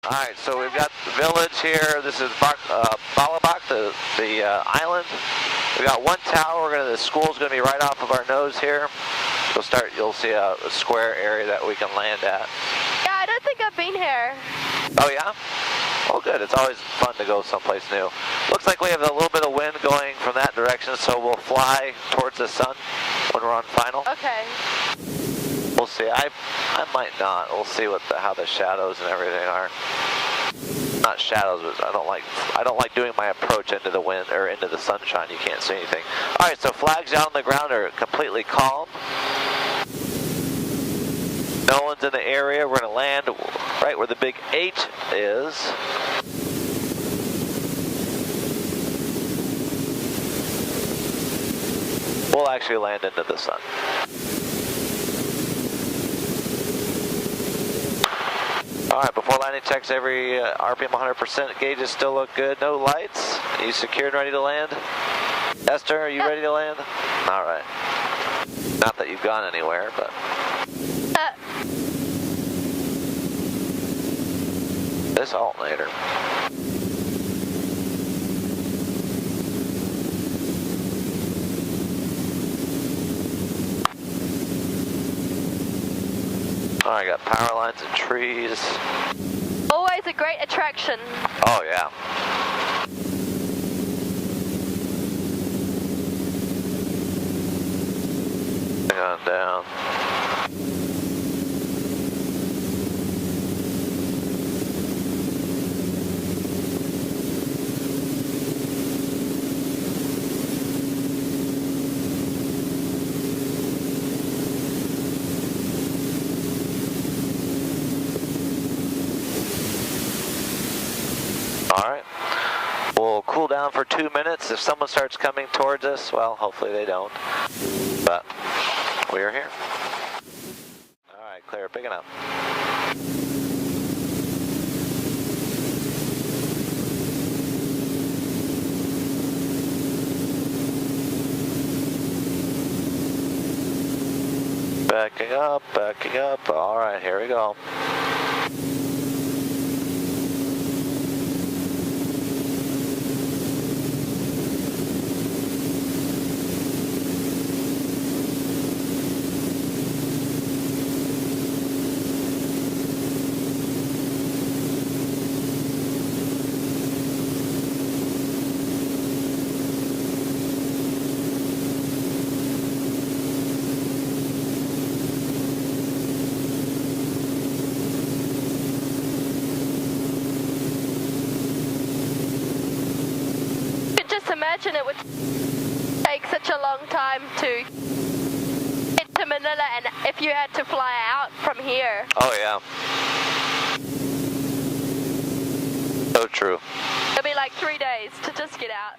Alright, so we've got the village here. This is Balabac, the island. We've got one tower. The school's going to be right off of our nose here. You'll see a square area that we can land at. Yeah, I don't think I've been here. Oh yeah? Oh good, it's always fun to go someplace new. Looks like we have a little bit of wind going from that direction, so we'll fly towards the sun when we're on final. Okay. We'll see. I might not. We'll see how the shadows and everything are. Not shadows, but I don't like doing my approach into the wind or into the sunshine. You can't see anything. All right, so flags out on the ground are completely calm. No one's in the area. We're going to land right where the big H is. We'll actually land into the sun. Alright, before landing checks, every RPM 100%, gauges still look good. No lights. Are you secured and ready to land? Esther, are you ready to land? Alright. Not that you've gone anywhere, but... This alternator. Alright, got power lines and trees. Always a great attraction. Oh yeah. Hang on down. Alright, we'll cool down for 2 minutes. If someone starts coming towards us, well, hopefully they don't, but we are here. Alright, clear, picking up. Backing up, alright, here we go. Imagine it would take such a long time to get to Manila, and if you had to fly out from here. Oh yeah. So true. It'll be like 3 days to just get out.